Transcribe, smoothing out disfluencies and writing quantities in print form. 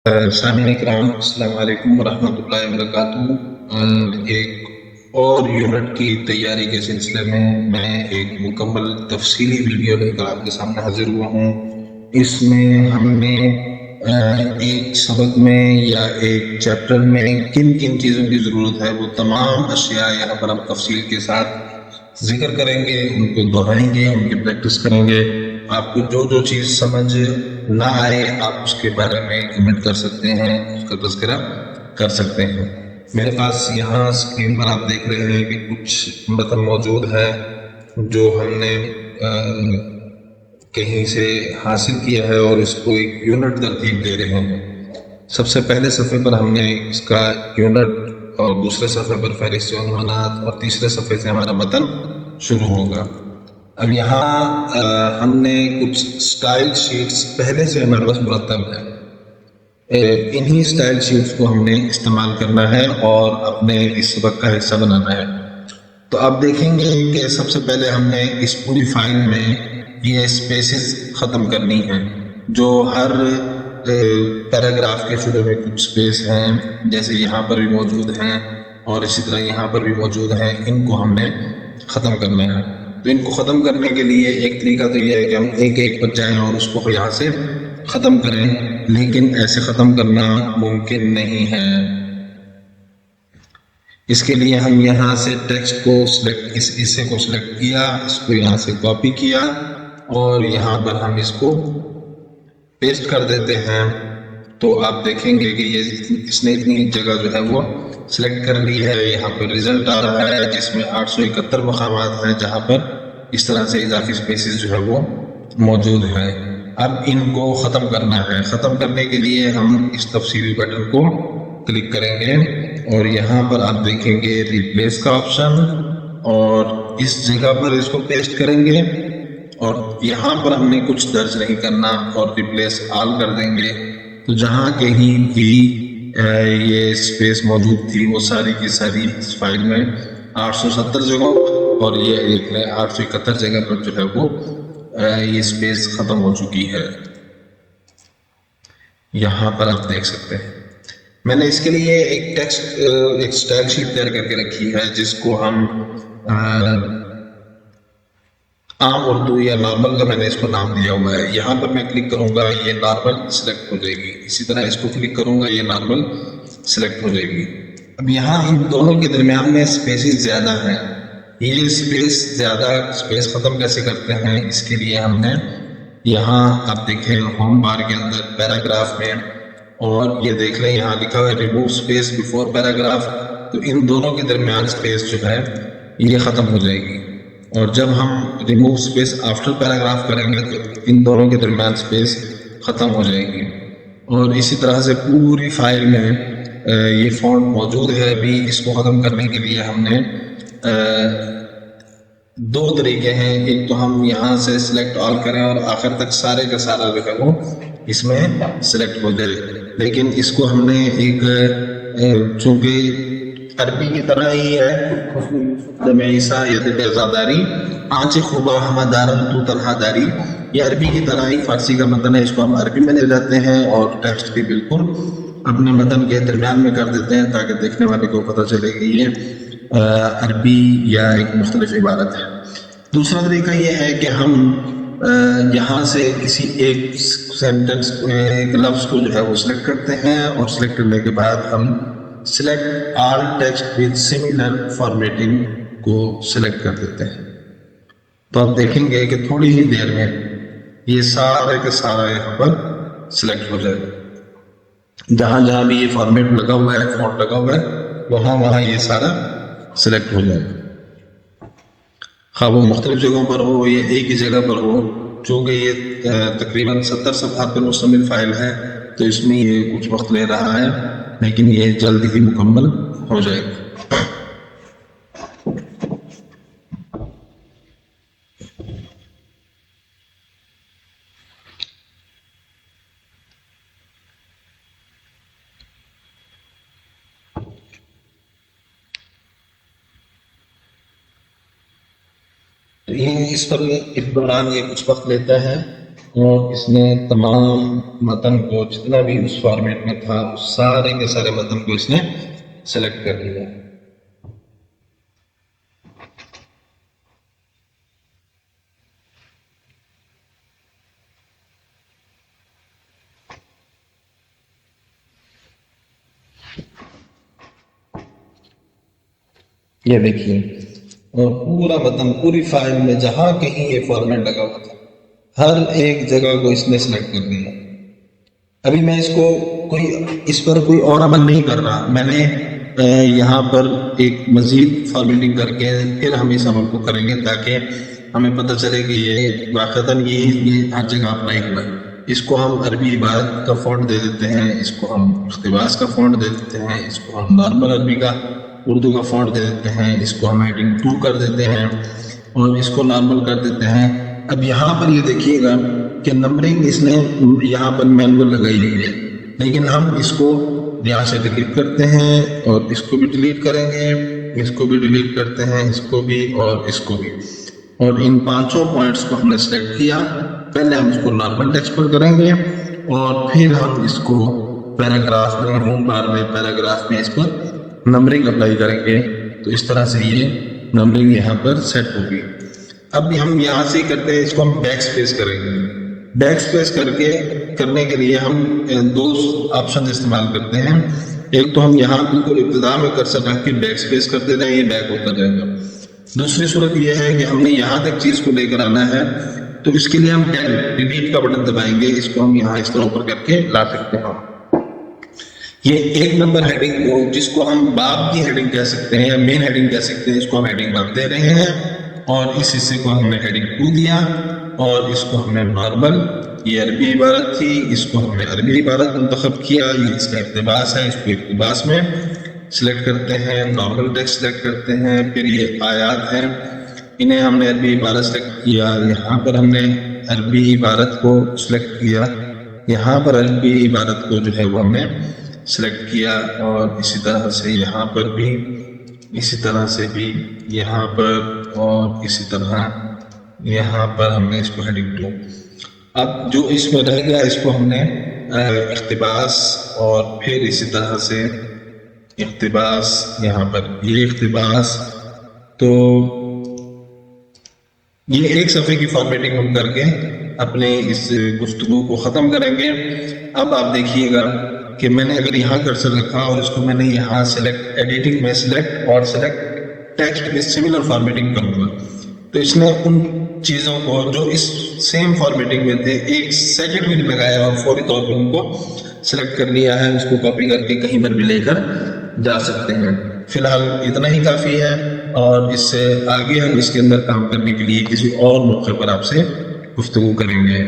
سامعین کرام السلام علیکم ورحمۃ اللہ وبرکاتہ۔ ایک اور یونٹ کی تیاری کے سلسلے میں ایک مکمل تفصیلی ویڈیو لے کر آپ کے سامنے حاضر ہوا ہوں۔ اس میں ہم نے ایک سبق میں یا ایک چیپٹر میں کن کن چیزوں کی ضرورت ہے وہ تمام اشیاء یہاں پر ہم تفصیل کے ساتھ ذکر کریں گے، ان کو دہرائیں گے، ان کی پریکٹس کریں گے۔ آپ کو جو جو چیز سمجھ نہ آئے آپ اس کے بارے میں کمنٹ کر سکتے ہیں، اس کا تذکرہ کر سکتے ہیں۔ میرے پاس یہاں اسکرین پر آپ دیکھ رہے ہیں کہ کچھ متن موجود ہے جو ہم نے کہیں سے حاصل کیا ہے اور اس کو ایک یونٹ ترتیب دے رہے ہیں۔ سب سے پہلے صفحے پر ہم نے اس کا یونٹ اور دوسرے صفحے پر فہرست عنوانات اور تیسرے صفحے سے ہمارا متن شروع ہوگا۔ اب یہاں ہم نے کچھ سٹائل شیٹس پہلے سے ہمارے پاس مرتب ہے، انہی سٹائل شیٹس کو ہم نے استعمال کرنا ہے اور اپنے اس سبق کا حصہ بنانا ہے۔ تو آپ دیکھیں گے کہ سب سے پہلے ہم نے اس پوری فائل میں یہ اسپیسز ختم کرنی ہیں، جو ہر پیراگراف کے شروع میں کچھ اسپیس ہیں، جیسے یہاں پر بھی موجود ہیں اور اسی طرح یہاں پر بھی موجود ہیں، ان کو ہم نے ختم کرنا ہے۔ تو ان کو ختم کرنے کے لیے ایک طریقہ تو یہ ہے کہ ہم ایک ایک پر جائیں اور اس کو یہاں سے ختم کریں، لیکن ایسے ختم کرنا ممکن نہیں ہے۔ اس کے لیے ہم یہاں سے ٹیکسٹ کو سلیکٹ، اس حصے کو سلیکٹ کیا، اس کو یہاں سے کاپی کیا اور یہاں پر ہم اس کو پیسٹ کر دیتے ہیں۔ تو آپ دیکھیں گے کہ یہ اس نے اتنی جگہ جو ہے وہ سلیکٹ کر لی ہے۔ یہاں پر ریزلٹ آ رہا ہے جس میں 871 مقامات ہیں جہاں پر اس طرح سے اضافی اسپیسز جو ہے وہ موجود ہیں۔ اب ان کو ختم کرنا ہے۔ ختم کرنے کے لیے ہم اس تفصیلی بٹن کو کلک کریں گے اور یہاں پر آپ دیکھیں گے ریپلیس کا آپشن، اور اس جگہ پر اس کو پیسٹ کریں گے اور یہاں پر ہم نے کچھ درج نہیں کرنا اور ریپلیس آل کر دیں گے۔ تو جہاں کہیں بھی یہ اسپیس موجود تھی وہ ساری کی ساری اس فائل میں 870 جگہوں اور یہ ایک 871 جگہ پر جو ہے وہ یہ اسپیس ختم ہو چکی ہے۔ یہاں پر آپ دیکھ سکتے ہیں میں نے اس کے لیے ایک ٹیکسٹ ایک سٹائل شیٹ تیار کر کے رکھی ہے جس کو ہم عام اردو یا نارمل کا میں نے اس کو نام دیا ہوا ہے۔ یہاں پر میں کلک کروں گا یہ نارمل سلیکٹ ہو جائے گی، اسی طرح اس کو کلک کروں گا یہ نارمل سلیکٹ ہو جائے گی۔ اب یہاں ان دونوں کے درمیان میں اسپیسز زیادہ ہیں، یہ اسپیس ختم کیسے کرتے ہیں؟ اس کے لیے ہم نے یہاں آپ دیکھیں ہوم بار کے اندر پیراگراف میں، اور یہ دیکھ لیں یہاں لکھا ہوا ہے ریموو اسپیس بیفور پیراگراف، تو ان دونوں کے درمیان اسپیس جو ہے یہ ختم ہو جائے گی۔ اور جب ہم ریموو اسپیس آفٹر پیراگراف کریں گے تو ان دونوں کے درمیان اسپیس ختم ہو جائے گی۔ اور اسی طرح سے پوری فائل میں یہ فونٹ موجود ہے۔ ابھی اس کو ختم کرنے کے لیے ہم نے دو طریقے ہیں، ایک تو ہم یہاں سے سلیکٹ آل کریں اور آخر تک سارے کا سارا جو ہے وہ اس میں سلیکٹ ہو جائے، لیکن اس کو ہم نے ایک چونکہ عربی کی طرح ہی ہے، دمیسا ید بیزاداری آنچ خوبہ ہمدار تو تنہا داری، یہ عربی کی طرح ہی فارسی کا متن ہے، اس کو ہم عربی میں لے جاتے ہیں اور ٹیکسٹ بھی بالکل اپنے متن کے درمیان میں کر دیتے ہیں تاکہ دیکھنے والے کو پتہ چلے کہ یہ عربی یا ایک مختلف عبارت ہے۔ دوسرا طریقہ یہ ہے کہ ہم یہاں سے کسی ایک سینٹنس ایک لفظ کو جو ہے وہ سلیکٹ کرتے ہیں اور سلیکٹ کرنے کے بعد ہم select all text with similar formatting کو سلیکٹ کر دیتے ہیں۔ تو آپ دیکھیں گے کہ تھوڑی ہی دیر میں یہ سارے کا سارا یہاں پر سلیکٹ ہو جائے، جہاں جہاں بھی یہ فارمیٹ لگا ہوا ہے، فونٹ لگا ہوا ہے، وہاں یہ سارا سلیکٹ ہو جائے، خواہ وہ مختلف جگہوں پر ہو یا ایک ہی جگہ پر ہو۔ چونکہ یہ تقریباً 70 صفحات پر مشتمل فائل ہے تو اس میں یہ کچھ وقت لے رہا ہے، لیکن یہ جلد ہی مکمل ہو جائے گا۔ اس پر اس دوران یہ کچھ وقت لیتا ہے اور اس نے تمام متن کو جتنا بھی اس فارمیٹ میں تھا اس سارے کے سارے متن کو اس نے سلیکٹ کر لیا. یہ دیکھیے، اور پورا متن پوری فائل میں جہاں کہیں یہ فارمیٹ لگا ہوا تھا ہر ایک جگہ کو اس نے سلیکٹ کر دیا. ابھی میں اس پر کوئی اور عمل نہیں کر رہا، میں نے یہاں پر ایک مزید فارمیٹنگ کر کے پھر ہم اس عمل کو کریں گے تاکہ ہمیں پتہ چلے کہ یہ واقعتاً یہ ہر جگہ اپلائی ہوا ہے. اس کو ہم عربی عبارت کا فونٹ دے دیتے ہیں، اس کو ہم اقتباس کا فونٹ دے دیتے ہیں، اس کو ہم نارمل عربی کا اردو کا فونٹ دے دیتے ہیں، اس کو ہم ہیڈنگ 2 کر دیتے ہیں اور اس کو نارمل کر دیتے ہیں. اب یہاں پر یہ دیکھیے گا کہ نمبرنگ اس نے یہاں پر مینول لگائی ہوئی ہے، لیکن ہم اس کو یہاں سے ڈیلیٹ کرتے ہیں اور اس کو بھی ڈیلیٹ کریں گے، اس کو بھی ڈیلیٹ کرتے ہیں، اس کو بھی اور اس کو بھی. اور ان 5 پوائنٹس کو ہم نے سلیکٹ کیا. پہلے ہم اس کو نارمل ٹیکسٹ پر کریں گے اور پھر ہم اس کو پیراگراف میں ہوم بار میں پیراگراف میں اس پر نمبرنگ اپلائی کریں گے. تو اس طرح سے یہ نمبرنگ یہاں پر سیٹ ہوگی. اب ہم یہاں سے کرتے ہیں، اس کو ہم بیک سپیس کریں گے. بیک سپیس کرنے کے لیے ہم 2 آپشن استعمال کرتے ہیں. ایک تو ہم یہاں بالکل ابتدا میں کرسر رکھ کے بیک سپیس کرتے رہیں، یہ بیک ہوتا جائے گا. دوسری صورت یہ ہے کہ ہم نے یہاں تک چیز کو لے کر آنا ہے، تو اس کے لیے ہم ڈیلیٹ کا بٹن دبائیں گے. اس کو ہم یہاں اس طرح اوپر کر کے لا سکتے ہیں. یہ 1 نمبر ہیڈنگ کو، جس کو ہم باب کی ہیڈنگ کہہ سکتے ہیں یا مین ہیڈنگ کہہ سکتے ہیں، اس کو ہم ہیڈنگ 1 دے رہے ہیں اور اس حصے کو ہم نے ہیڈنگ 2 دیا اور اس کو ہم نے نارمل، یہ عربی عبارت تھی، اس کو ہم نے عربی عبارت منتخب کیا. یہ اس کا اقتباس ہے، اس کو اقتباس میں سلیکٹ کرتے ہیں، نارمل ٹیکسٹ سلیکٹ کرتے ہیں. پھر یہ آیات ہیں، انہیں ہم نے عربی عبارت سلیکٹ کیا. یہاں پر ہم نے عربی عبارت کو سلیکٹ کیا، یہاں پر عربی عبارت کو جو ہے وہ ہم نے سلیکٹ کیا اور اسی طرح سے یہاں پر بھی، اسی طرح سے بھی یہاں پر اور اسی طرح یہاں پر ہم نے اس کو ہیڈنگ 2. اب جو اس میں رہ گیا اس کو ہم نے اقتباس اور پھر اسی طرح سے اقتباس، یہاں پر یہ اقتباس. تو یہ ایک صفحے کی فارمیٹنگ ہم کر کے اپنے اس گفتگو کو ختم کریں گے. اب آپ دیکھیے گا کہ میں نے اگر یہاں کرسر رکھا اور اس کو میں نے یہاں سلیکٹ، ایڈیٹنگ میں سلیکٹ اور سلیکٹ ٹیکسٹ میں سملر فارمیٹنگ کروں گا، تو اس نے ان چیزوں کو جو اس سیم فارمیٹنگ میں تھے 1 سیکنڈ بھی نہیں لگایا اور فوری طور پر ان کو سلیکٹ کر لیا ہے. اس کو کاپی کر کے کہیں پر بھی لے کر جا سکتے ہیں. فی الحال اتنا ہی کافی ہے اور اس سے آگے ہم اس کے اندر کام کرنے کے لیے کسی اور موقع پر آپ سے گفتگو کریں گے.